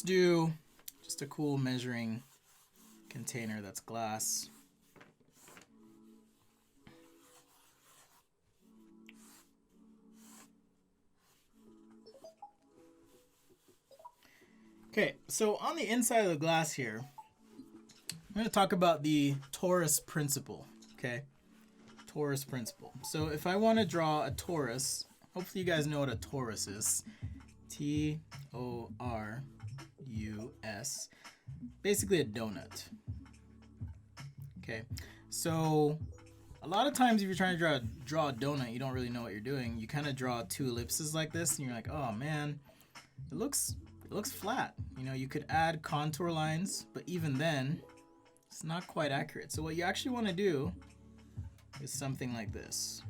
do just a cool measuring container that's glass. Okay, so on the inside of the glass here, I'm going to talk about the torus principle. Okay, torus principle. So if I want to draw a torus, hopefully you guys know what a torus is. Torus. Basically a donut. Okay, so a lot of times if you're trying to draw a donut, you don't really know what you're doing. You kind of draw two ellipses like this, and you're like, oh man, it looks flat. You know, you could add contour lines, but even then, it's not quite accurate. So what you actually want to do is something like this,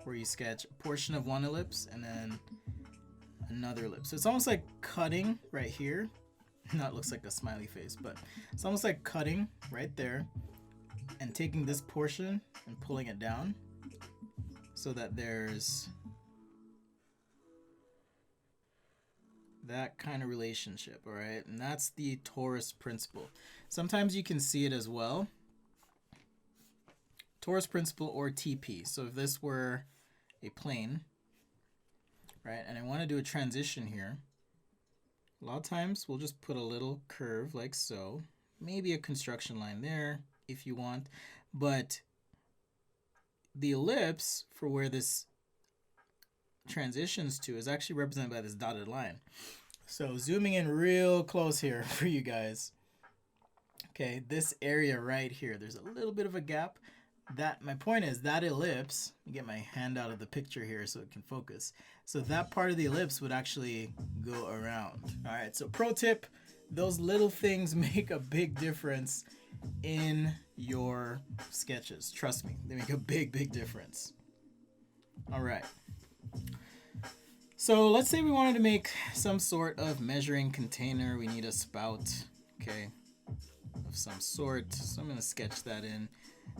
where you sketch a portion of one ellipse and then another ellipse. So it's almost like cutting right here. Now it looks like a smiley face, but it's almost like cutting right there and taking this portion and pulling it down so that there's that kind of relationship, all right? And that's the torus principle. Sometimes you can see it as well. Torus principle or TP. So if this were a plane, right, and I want to do a transition here, a lot of times we'll just put a little curve like so, maybe a construction line there if you want, but the ellipse for where this transitions to is actually represented by this dotted line. So zooming in real close here for you guys. Okay, this area right here, there's a little bit of a gap. That, my point is, that ellipse, let me get my hand out of the picture here so it can focus. So that part of the ellipse would actually go around. All right, so pro tip, those little things make a big difference in your sketches. Trust me, they make a big difference. All right. So let's say we wanted to make some sort of measuring container. We need a spout, okay, of some sort. So I'm going to sketch that in.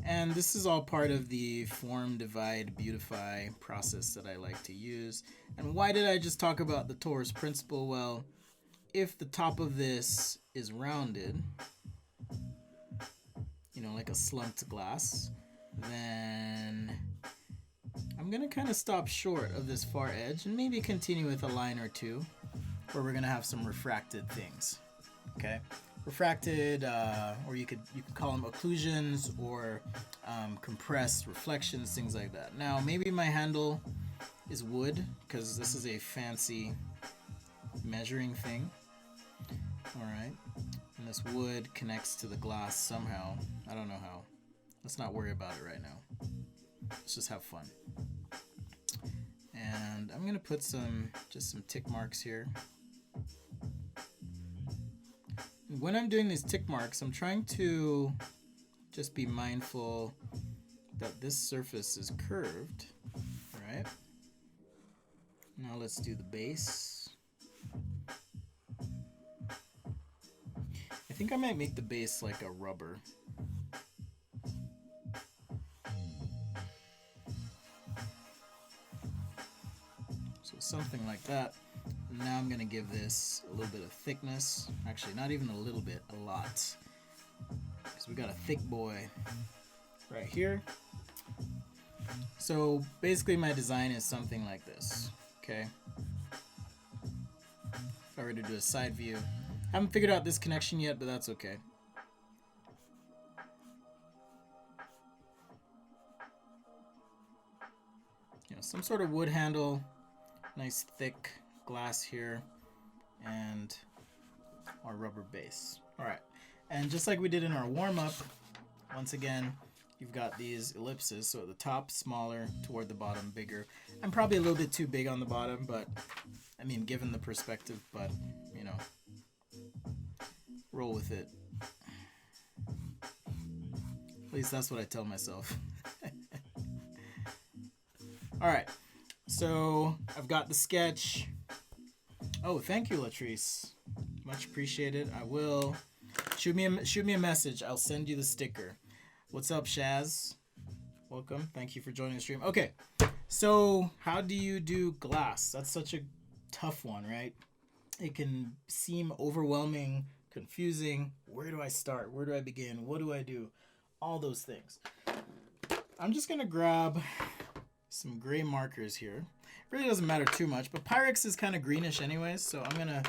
And this is all part of the form, divide, beautify process that I like to use. And why did I just talk about the torus principle? Well, if the top of this is rounded, you know, like a slumped glass, then I'm going to kind of stop short of this far edge and maybe continue with a line or two where we're going to have some refracted things. Okay, refracted, or you could call them occlusions or compressed reflections, things like that. Now, maybe my handle is wood because this is a fancy measuring thing. All right, and this wood connects to the glass somehow. I don't know how. Let's not worry about it right now. Let's just have fun. And I'm gonna put just some tick marks here. When I'm doing these tick marks, I'm trying to just be mindful that this surface is curved, right? Now let's do the base. I think I might make the base like a rubber. So something like that. Now I'm going to give this a little bit of thickness. Actually, not even a little bit, a lot. Because we got a thick boy right here. So basically my design is something like this, okay? If I were to do a side view. Haven't figured out this connection yet, but that's okay. You know, some sort of wood handle, nice thick glass here, and our rubber base. All right, and just like we did in our warm-up, once again, you've got these ellipses. So at the top, smaller, toward the bottom, bigger. I'm probably a little bit too big on the bottom, but I mean, given the perspective, but you know, roll with it. At least that's what I tell myself. All right, so I've got the sketch. Oh, thank you, Latrice. Much appreciated. I will shoot me a message. I'll send you the sticker. What's up, Shaz? Welcome. Thank you for joining the stream. Okay, so how do you do glass? That's such a tough one, right? it can seem overwhelming, confusing. Where do I start? Where do I begin? What do I do? All those things. I'm just gonna grab some gray markers here. Really doesn't matter too much, but Pyrex is kind of greenish anyways, so I'm gonna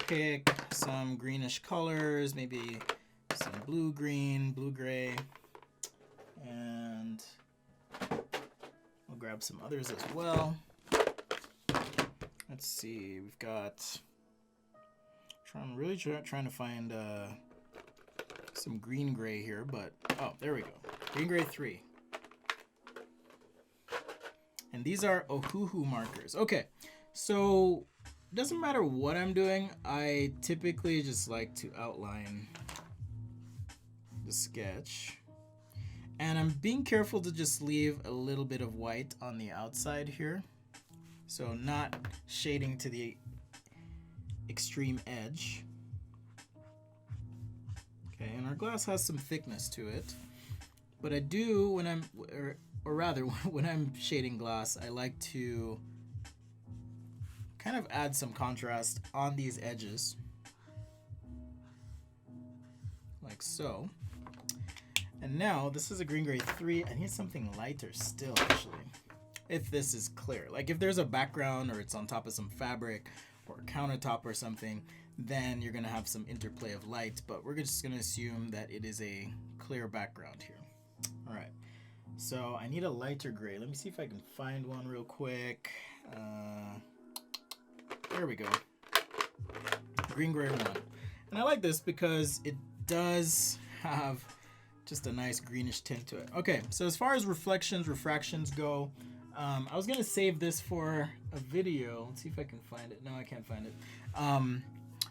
pick some greenish colors, maybe some blue green, blue gray, and I'll grab some others as well. Let's see, we've got, trying to find some green gray here, but oh, there we go. Green gray 3. And these are Ohuhu markers. Okay, so it doesn't matter what I'm doing. I typically just like to outline the sketch. And I'm being careful to just leave a little bit of white on the outside here. So not shading to the extreme edge. Okay, and our glass has some thickness to it. But I do, when I'm, or rather, when I'm shading glass, I like to kind of add some contrast on these edges. Like so. And now, this is a green gray 3. I need something lighter still, actually. If this is clear. Like if there's a background or it's on top of some fabric or a countertop or something, then you're going to have some interplay of light. But we're just going to assume that it is a clear background here. All right. So I need a lighter gray. Let me see if I can find one real quick. There we go. Green gray 1. And I like this because it does have just a nice greenish tint to it. Okay, so as far as reflections, refractions go, I was gonna save this for a video. Let's see if I can find it. No, I can't find it.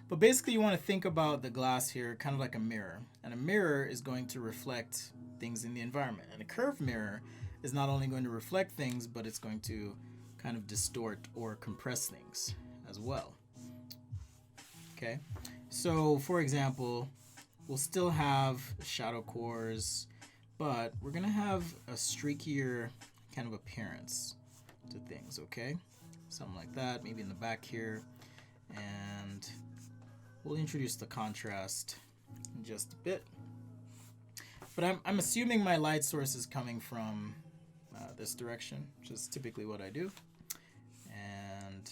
But basically you wanna think about the glass here kind of like a mirror. And a mirror is going to reflect things in the environment. And a curved mirror is not only going to reflect things, but it's going to kind of distort or compress things as well. Okay, so for example, we'll still have shadow cores, but we're gonna have a streakier kind of appearance to things, okay? Something like that, maybe in the back here. And we'll introduce the contrast in just a bit. But I'm assuming my light source is coming from this direction, which is typically what I do. And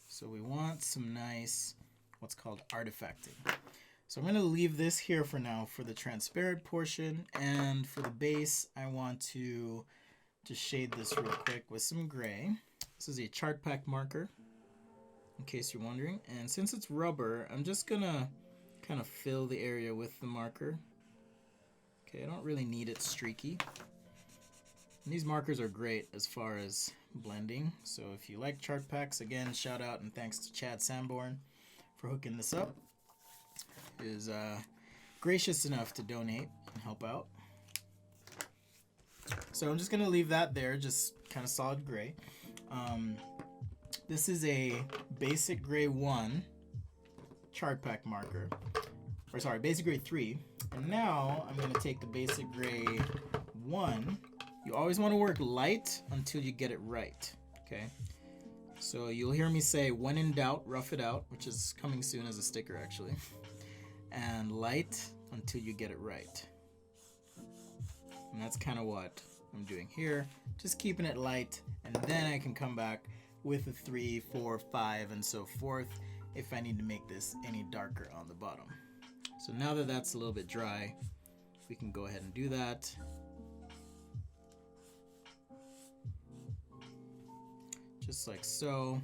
so we want some nice, what's called artifacting. So I'm going to leave this here for now for the transparent portion, and for the base I want to just shade this real quick with some gray. This is a chart pack marker, in case you're wondering, and since it's rubber, I'm just going to kind of fill the area with the marker. Okay, I don't really need it streaky. And these markers are great as far as blending, so if you like chart packs, again, shout out and thanks to Chad Sanborn for hooking this up. Is gracious enough to donate and help out. So I'm just gonna leave that there, just kind of solid gray. This is a basic gray 1 chart pack marker, or sorry, basic gray 3. And now I'm gonna take the basic gray 1. You always want to work light until you get it right. Okay. So you'll hear me say, when in doubt, rough it out, which is coming soon as a sticker actually. And light until you get it right. And that's kind of what I'm doing here. Just keeping it light, and then I can come back with a 3, 4, 5, and so forth if I need to make this any darker on the bottom. So now that that's a little bit dry, we can go ahead and do that. Just like so.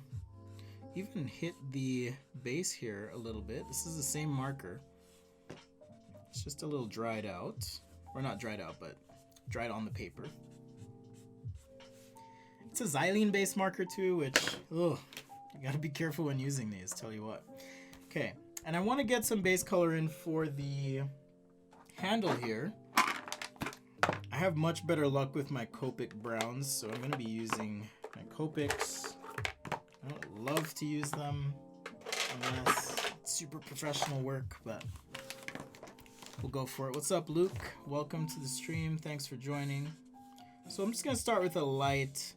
Even hit the base here a little bit. This is the same marker. It's just a little dried out. Or not dried out, but dried on the paper. It's a xylene based marker too, which, ugh, you gotta be careful when using these, tell you what. Okay, and I want to get some base color in for the handle here. I have much better luck with my Copic browns, so I'm gonna be using my Copics. I don't love to use them unless it's super professional work, but we'll go for it. What's up, Luke? Welcome to the stream. Thanks for joining. So I'm just going to start with a light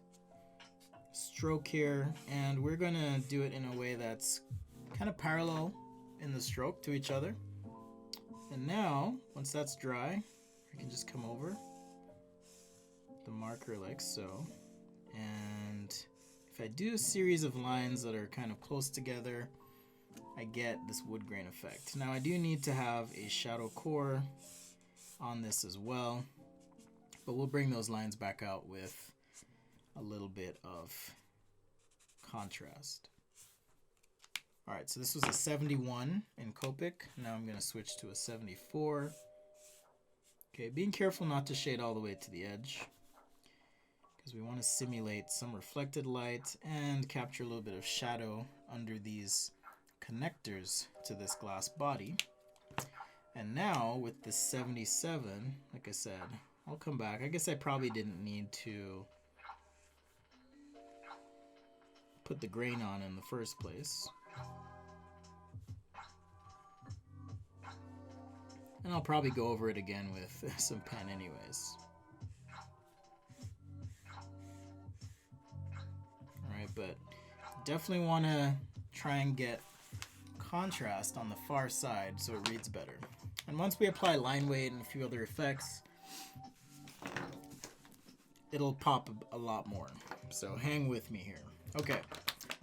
stroke here, and we're gonna do it in a way that's kind of parallel in the stroke to each other. And now, once that's dry, I can just come over the marker like so. And if I do a series of lines that are kind of close together, I get this wood grain effect. Now I do need to have a shadow core on this as well, but we'll bring those lines back out with a little bit of contrast. All right, so this was a 71 in Copic. Now I'm gonna switch to a 74. Okay, being careful not to shade all the way to the edge, because we want to simulate some reflected light and capture a little bit of shadow under these connectors to this glass body. And now with the 77, like I said, I'll come back. I guess I probably didn't need to put the grain on in the first place. And I'll probably go over it again with some pen anyways. Alright, but definitely want to try and get contrast on the far side so it reads better. And once we apply line weight and a few other effects, it'll pop a lot more. So hang with me here. Okay,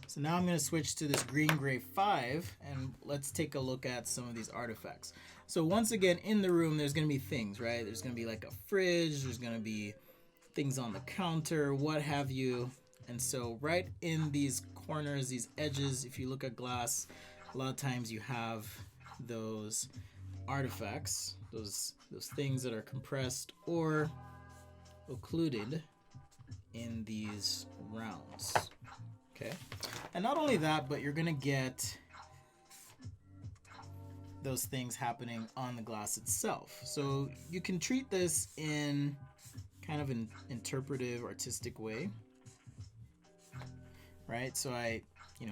so now I'm going to switch to this green gray 5 and let's take a look at some of these artifacts. So once again, in the room there's going to be things, right? There's going to be like a fridge, there's going to be things on the counter, what have you. And so right in these corners, these edges, if you look at glass, a lot of times you have those artifacts, those things that are compressed or occluded in these rounds. Okay, and not only that, but you're gonna get those things happening on the glass itself. So you can treat this in kind of an interpretive, artistic way, right? So I,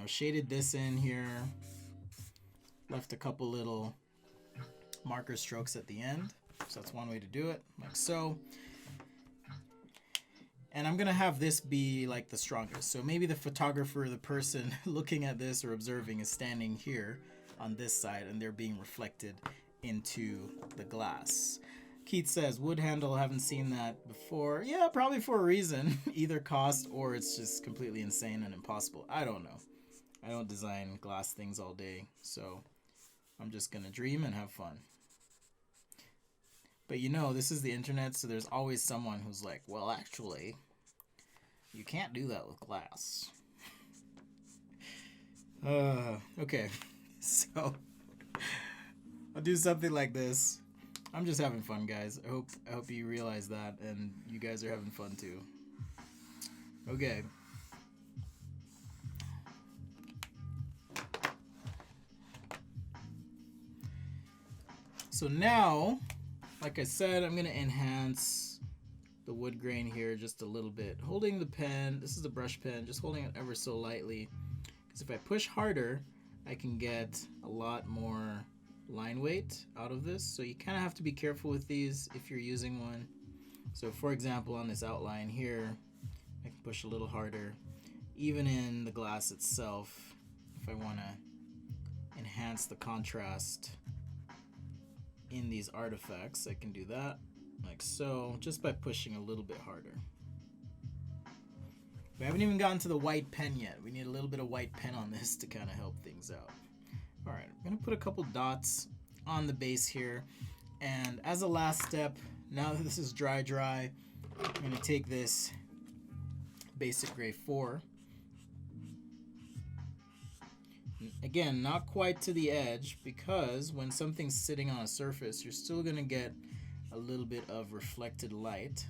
shaded this in here, left a couple little marker strokes at the end. So that's one way to do it, like so. And I'm gonna have this be like the strongest. So maybe the photographer, the person looking at this or observing, is standing here on this side and they're being reflected into the glass. Keith says, wood handle, haven't seen that before. Yeah, probably for a reason. Either cost or it's just completely insane and impossible. I don't know. I don't design glass things all day, so I'm just gonna dream and have fun. But this is the internet, so there's always someone who's like, well, actually, you can't do that with glass. Okay, so I'll do something like this. I'm just having fun, guys. I hope you realize that, and you guys are having fun too. Okay. So now, like I said, I'm going to enhance the wood grain here just a little bit. Holding the pen, this is a brush pen, just holding it ever so lightly. Because if I push harder, I can get a lot more line weight out of this. So you kind of have to be careful with these if you're using one. So for example, on this outline here, I can push a little harder. Even in the glass itself, if I want to enhance the contrast in these artifacts, I can do that like so, just by pushing a little bit harder. We haven't even gotten to the white pen yet. We need a little bit of white pen on this to kind of help things out. All right, I'm gonna put a couple dots on the base here, and as a last step, now that this is dry, I'm gonna take this basic gray 4. Again, not quite to the edge, because when something's sitting on a surface, you're still going to get a little bit of reflected light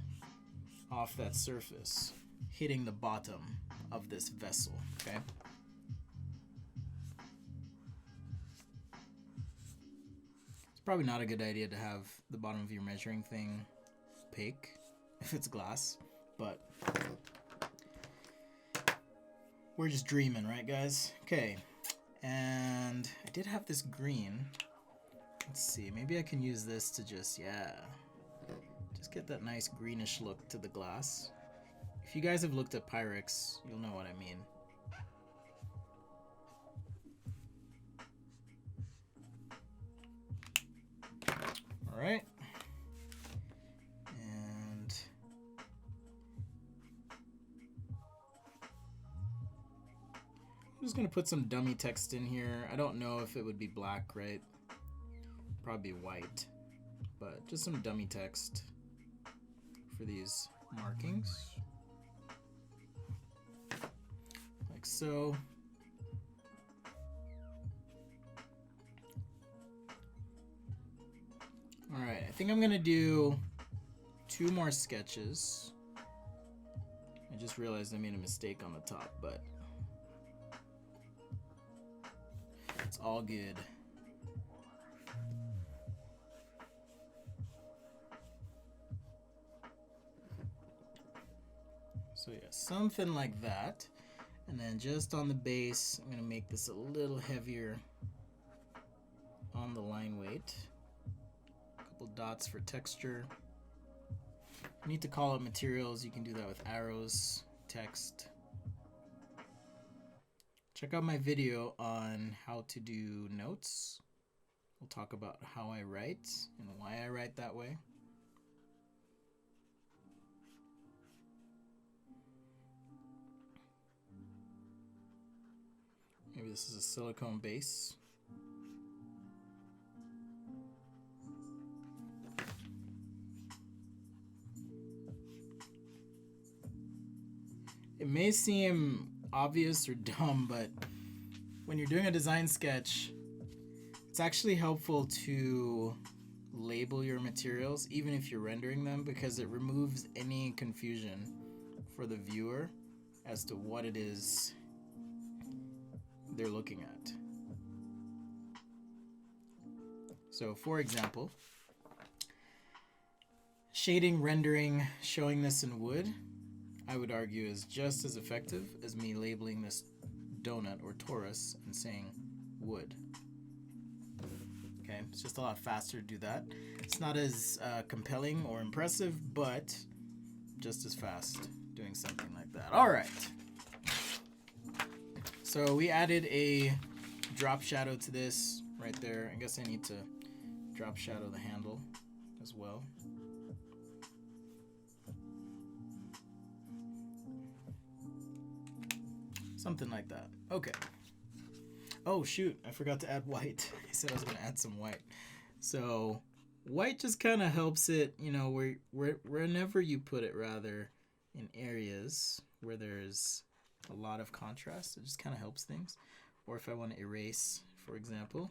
off that surface, hitting the bottom of this vessel, okay? It's probably not a good idea to have the bottom of your measuring thing opaque if it's glass, but we're just dreaming, right, guys? Okay. And I did have this green. Let's see, maybe I can use this to just get that nice greenish look to the glass. If you guys have looked at Pyrex, you'll know what I mean. All right. And I'm just gonna put some dummy text in here. I don't know if it would be black, right? Probably white, but just some dummy text for these markings. Like so. All right, I think I'm gonna do 2 more sketches. I just realized I made a mistake on the top, but it's all good. So yeah, something like that. And then just on the base, I'm gonna make this a little heavier on the line weight. A couple dots for texture. You need to call out materials, you can do that with arrows, text. Check out my video on how to do notes. We'll talk about how I write and why I write that way. Maybe this is a silicone base. It may seem obvious or dumb, but when you're doing a design sketch, it's actually helpful to label your materials, even if you're rendering them, because it removes any confusion for the viewer as to what it is they're looking at. So for example, shading, rendering, showing this in wood, I would argue is just as effective as me labeling this donut or torus and saying wood. Okay, it's just a lot faster to do that. It's not as compelling or impressive, but just as fast doing something like that. All right. So we added a drop shadow to this right there. I guess I need to drop shadow the handle as well. Something like that. Okay. Oh shoot, I forgot to add white. I said I was gonna add some white. So white just kind of helps it, you know, whenever you put it, rather, in areas where there's a lot of contrast, it just kind of helps things. Or if I want to erase, for example,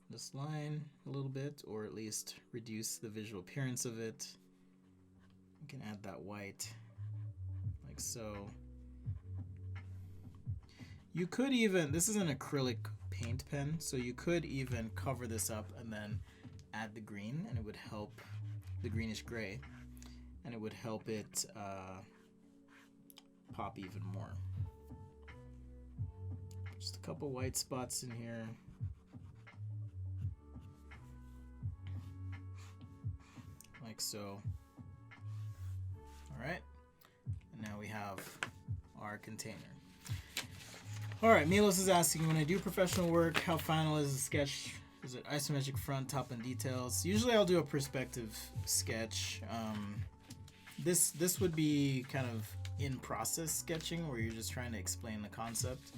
this line a little bit, or at least reduce the visual appearance of it, I can add that white like so. You could even, this is an acrylic paint pen, so you could even cover this up and then add the green, and it would help, the greenish gray, and it would help it pop even more. Just a couple white spots in here. Like so. All right, and now we have our container. All right, Milos is asking, when I do professional work, how final is the sketch? Is it isometric front, top, and details? Usually I'll do a perspective sketch. This would be kind of in-process sketching, where you're just trying to explain the concept.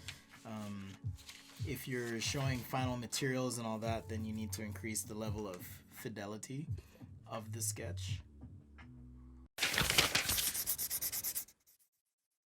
If you're showing final materials and all that, then you need to increase the level of fidelity of the sketch.